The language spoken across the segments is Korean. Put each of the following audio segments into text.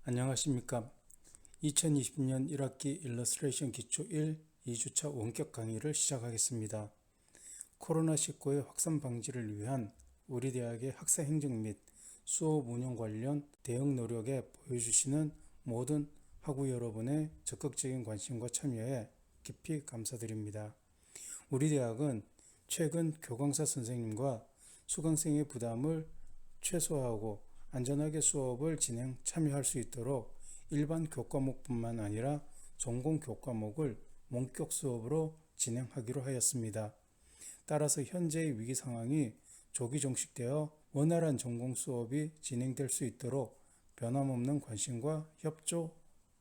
안녕하십니까. 2020년 1학기 일러스트레이션 기초 1 2주차 원격 강의를 시작하겠습니다. 코로나19의 확산 방지를 위한 우리 대학의 학사 행정 및 수업 운영 관련 대응 노력에 보여주시는 모든 학우 여러분의 적극적인 관심과 참여에 깊이 감사드립니다. 우리 대학은 최근 교강사 선생님과 수강생의 부담을 최소화하고 안전하게 수업을 참여할 수 있도록 일반 교과목뿐만 아니라 전공 교과목을 원격 수업으로 진행하기로 하였습니다. 따라서 현재의 위기 상황이 조기 종식되어 원활한 전공 수업이 진행될 수 있도록 변함없는 관심과 협조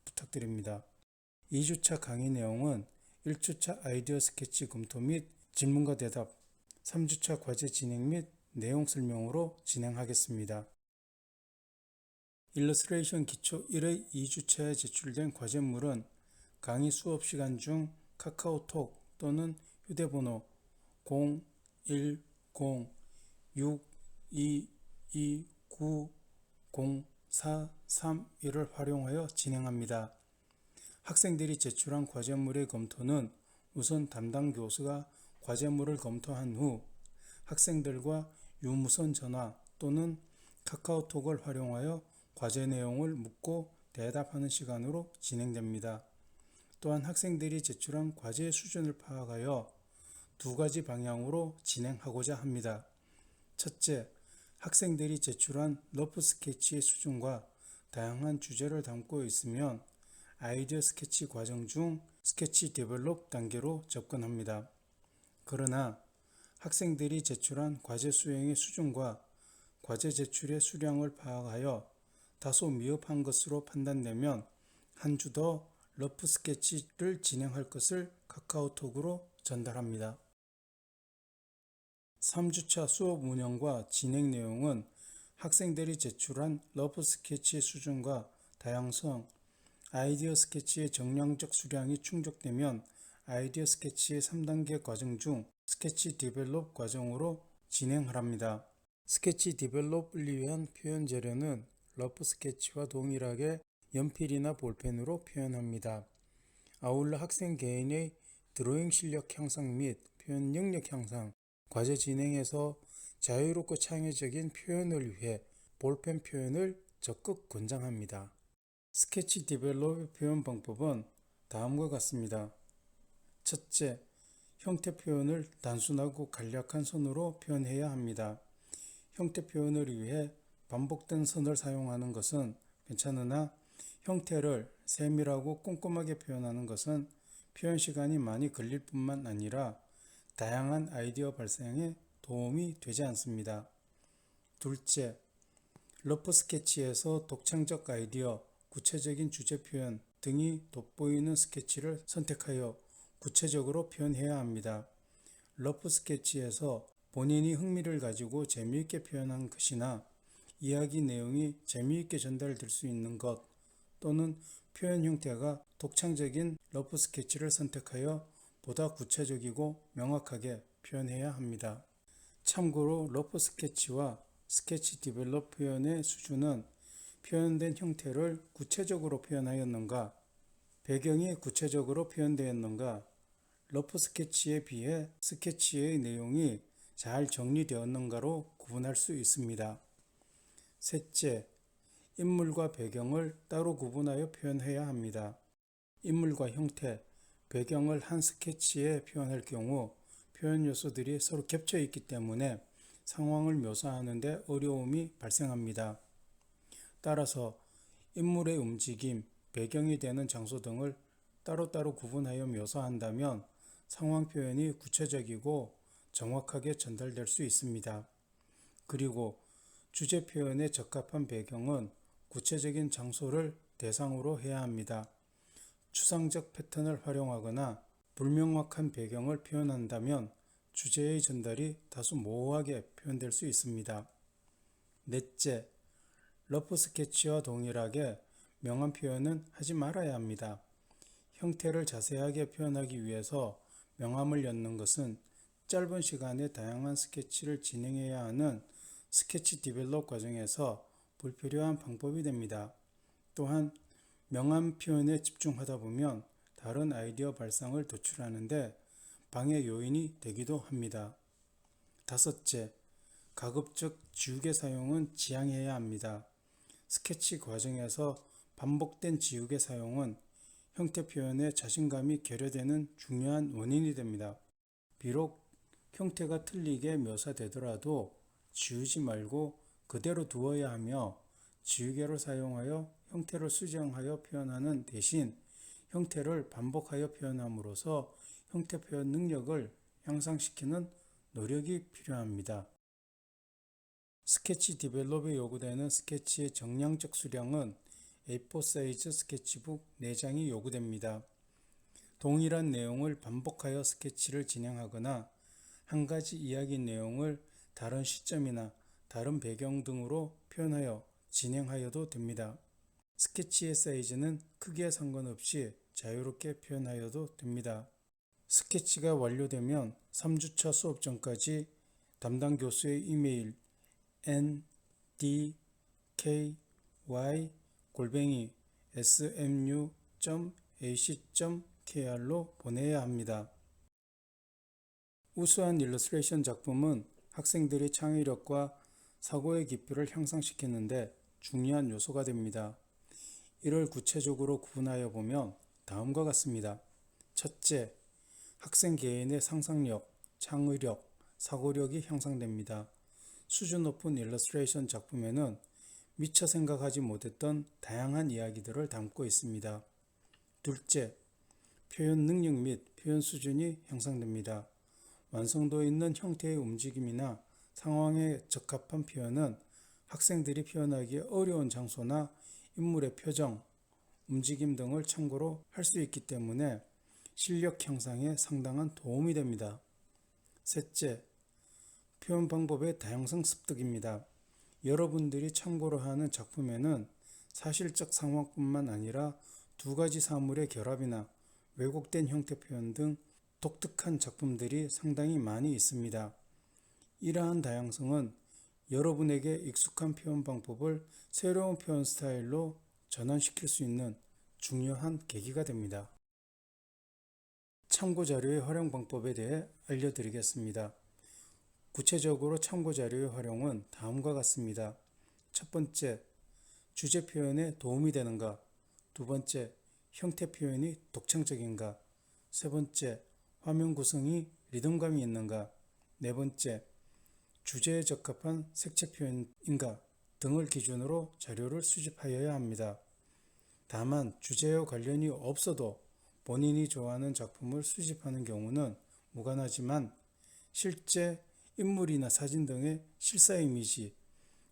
부탁드립니다. 2주차 강의 내용은 1주차 아이디어 스케치 검토 및 질문과 대답, 3주차 과제 진행 및 내용 설명으로 진행하겠습니다. 일러스트레이션 기초 1의 2주차에 제출된 과제물은 강의 수업 시간 중 카카오톡 또는 휴대번호 010-6229-0431을 활용하여 진행합니다. 학생들이 제출한 과제물의 검토는 우선 담당 교수가 과제물을 검토한 후 학생들과 유무선 전화 또는 카카오톡을 활용하여 과제 내용을 묻고 대답하는 시간으로 진행됩니다. 또한 학생들이 제출한 과제의 수준을 파악하여 두 가지 방향으로 진행하고자 합니다. 첫째, 학생들이 제출한 러프 스케치의 수준과 다양한 주제를 담고 있으면 아이디어 스케치 과정 중 스케치 디벨롭 단계로 접근합니다. 그러나 학생들이 제출한 과제 수행의 수준과 과제 제출의 수량을 파악하여 다소 미흡한 것으로 판단되면 한 주 더 러프 스케치를 진행할 것을 카카오톡으로 전달합니다. 3주차 수업 운영과 진행 내용은 학생들이 제출한 러프 스케치의 수준과 다양성, 아이디어 스케치의 정량적 수량이 충족되면 아이디어 스케치의 3단계 과정 중 스케치 디벨롭 과정으로 진행합니다. 스케치 디벨롭을 위한 표현 재료는 러프 스케치와 동일하게 연필이나 볼펜으로 표현합니다. 아울러 학생 개인의 드로잉 실력 향상 및 표현 능력 향상, 과제 진행에서 자유롭고 창의적인 표현을 위해 볼펜 표현을 적극 권장합니다. 스케치 디벨롭의 표현 방법은 다음과 같습니다. 첫째, 형태 표현을 단순하고 간략한 선으로 표현해야 합니다. 형태 표현을 위해 반복된 선을 사용하는 것은 괜찮으나 형태를 세밀하고 꼼꼼하게 표현하는 것은 표현 시간이 많이 걸릴 뿐만 아니라 다양한 아이디어 발생에 도움이 되지 않습니다. 둘째, 러프 스케치에서 독창적 아이디어, 구체적인 주제 표현 등이 돋보이는 스케치를 선택하여 구체적으로 표현해야 합니다. 러프 스케치에서 본인이 흥미를 가지고 재미있게 표현한 것이나 이야기 내용이 재미있게 전달될 수 있는 것 또는 표현 형태가 독창적인 러프 스케치를 선택하여 보다 구체적이고 명확하게 표현해야 합니다. 참고로 러프 스케치와 스케치 디벨롭 표현의 수준은 표현된 형태를 구체적으로 표현하였는가, 배경이 구체적으로 표현되었는가, 러프 스케치에 비해 스케치의 내용이 잘 정리되었는가로 구분할 수 있습니다. 셋째, 인물과 배경을 따로 구분하여 표현해야 합니다. 인물과 형태, 배경을 한 스케치에 표현할 경우 표현 요소들이 서로 겹쳐 있기 때문에 상황을 묘사하는 데 어려움이 발생합니다. 따라서 인물의 움직임, 배경이 되는 장소 등을 따로따로 구분하여 묘사한다면 상황 표현이 구체적이고 정확하게 전달될 수 있습니다. 그리고 주제 표현에 적합한 배경은 구체적인 장소를 대상으로 해야 합니다. 추상적 패턴을 활용하거나 불명확한 배경을 표현한다면 주제의 전달이 다소 모호하게 표현될 수 있습니다. 넷째, 러프 스케치와 동일하게 명암 표현은 하지 말아야 합니다. 형태를 자세하게 표현하기 위해서 명암을 엮는 것은 짧은 시간에 다양한 스케치를 진행해야 하는 스케치 디벨롭 과정에서 불필요한 방법이 됩니다. 또한 명암 표현에 집중하다 보면 다른 아이디어 발상을 도출하는데 방해 요인이 되기도 합니다. 다섯째, 가급적 지우개 사용은 지양해야 합니다. 스케치 과정에서 반복된 지우개 사용은 형태 표현에 자신감이 결여되는 중요한 원인이 됩니다. 비록 형태가 틀리게 묘사되더라도 지우지 말고 그대로 두어야 하며 지우개를 사용하여 형태를 수정하여 표현하는 대신 형태를 반복하여 표현함으로써 형태 표현 능력을 향상시키는 노력이 필요합니다. 스케치 디벨롭에 요구되는 스케치의 정량적 수량은 A4 사이즈 스케치북 4장이 요구됩니다. 동일한 내용을 반복하여 스케치를 진행하거나 한 가지 이야기 내용을 다른 시점이나 다른 배경 등으로 표현하여 진행하여도 됩니다. 스케치의 사이즈는 크기에 상관없이 자유롭게 표현하여도 됩니다. 스케치가 완료되면 3주차 수업 전까지 담당 교수의 이메일 ndky@smu.ac.kr로 보내야 합니다. 우수한 일러스트레이션 작품은 학생들의 창의력과 사고의 깊이를 향상시키는데 중요한 요소가 됩니다. 이를 구체적으로 구분하여 보면 다음과 같습니다. 첫째, 학생 개인의 상상력, 창의력, 사고력이 향상됩니다. 수준 높은 일러스트레이션 작품에는 미처 생각하지 못했던 다양한 이야기들을 담고 있습니다. 둘째, 표현 능력 및 표현 수준이 향상됩니다. 완성도 있는 형태의 움직임이나 상황에 적합한 표현은 학생들이 표현하기 어려운 장소나 인물의 표정, 움직임 등을 참고로 할 수 있기 때문에 실력 향상에 상당한 도움이 됩니다. 셋째, 표현 방법의 다양성 습득입니다. 여러분들이 참고로 하는 작품에는 사실적 상황뿐만 아니라 두 가지 사물의 결합이나 왜곡된 형태 표현 등 독특한 작품들이 상당히 많이 있습니다. 이러한 다양성은 여러분에게 익숙한 표현 방법을 새로운 표현 스타일로 전환시킬 수 있는 중요한 계기가 됩니다. 참고자료의 활용 방법에 대해 알려드리겠습니다. 구체적으로 참고자료의 활용은 다음과 같습니다. 첫 번째, 주제 표현에 도움이 되는가? 두 번째, 형태 표현이 독창적인가? 세 번째, 화면 구성이 리듬감이 있는가? 네 번째, 주제에 적합한 색채 표현인가? 등을 기준으로 자료를 수집하여야 합니다. 다만 주제와 관련이 없어도 본인이 좋아하는 작품을 수집하는 경우는 무관하지만 실제 인물이나 사진 등의 실사 이미지,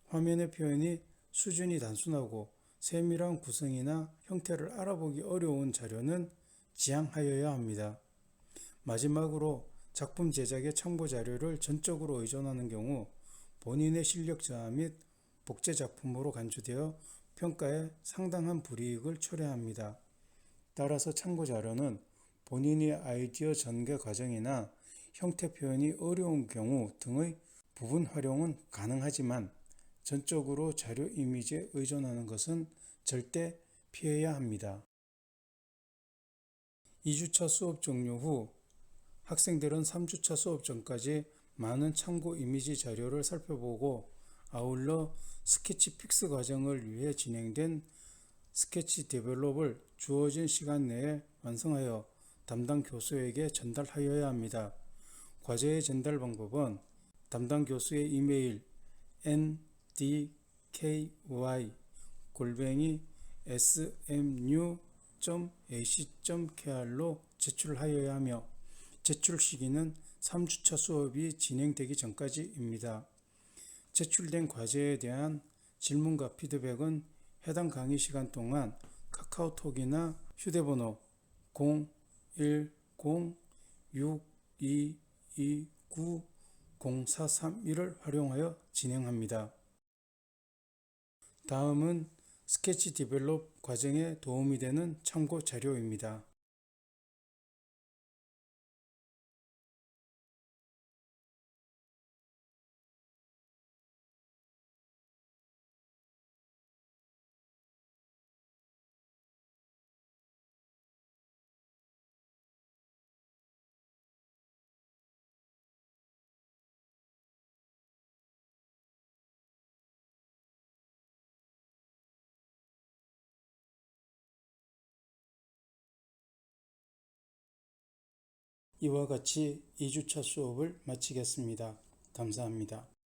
화면의 표현이 수준이 단순하고 세밀한 구성이나 형태를 알아보기 어려운 자료는 지양하여야 합니다. 마지막으로 작품 제작의 참고 자료를 전적으로 의존하는 경우 본인의 실력 저하 및 복제 작품으로 간주되어 평가에 상당한 불이익을 초래합니다. 따라서 참고 자료는 본인의 아이디어 전개 과정이나 형태 표현이 어려운 경우 등의 부분 활용은 가능하지만 전적으로 자료 이미지에 의존하는 것은 절대 피해야 합니다. 2주차 수업 종료 후 학생들은 3주차 수업 전까지 많은 참고 이미지 자료를 살펴보고 아울러 스케치 픽스 과정을 위해 진행된 스케치 디벨롭을 주어진 시간 내에 완성하여 담당 교수에게 전달하여야 합니다. 과제의 전달 방법은 담당 교수의 이메일 ndky@smu.ac.kr로 제출하여야 하며 제출 시기는 3주차 수업이 진행되기 전까지입니다. 제출된 과제에 대한 질문과 피드백은 해당 강의 시간 동안 카카오톡이나 휴대번호 010-6229-0431을 활용하여 진행합니다. 다음은 스케치 디벨롭 과정에 도움이 되는 참고 자료입니다. 이와 같이 2주차 수업을 마치겠습니다. 감사합니다.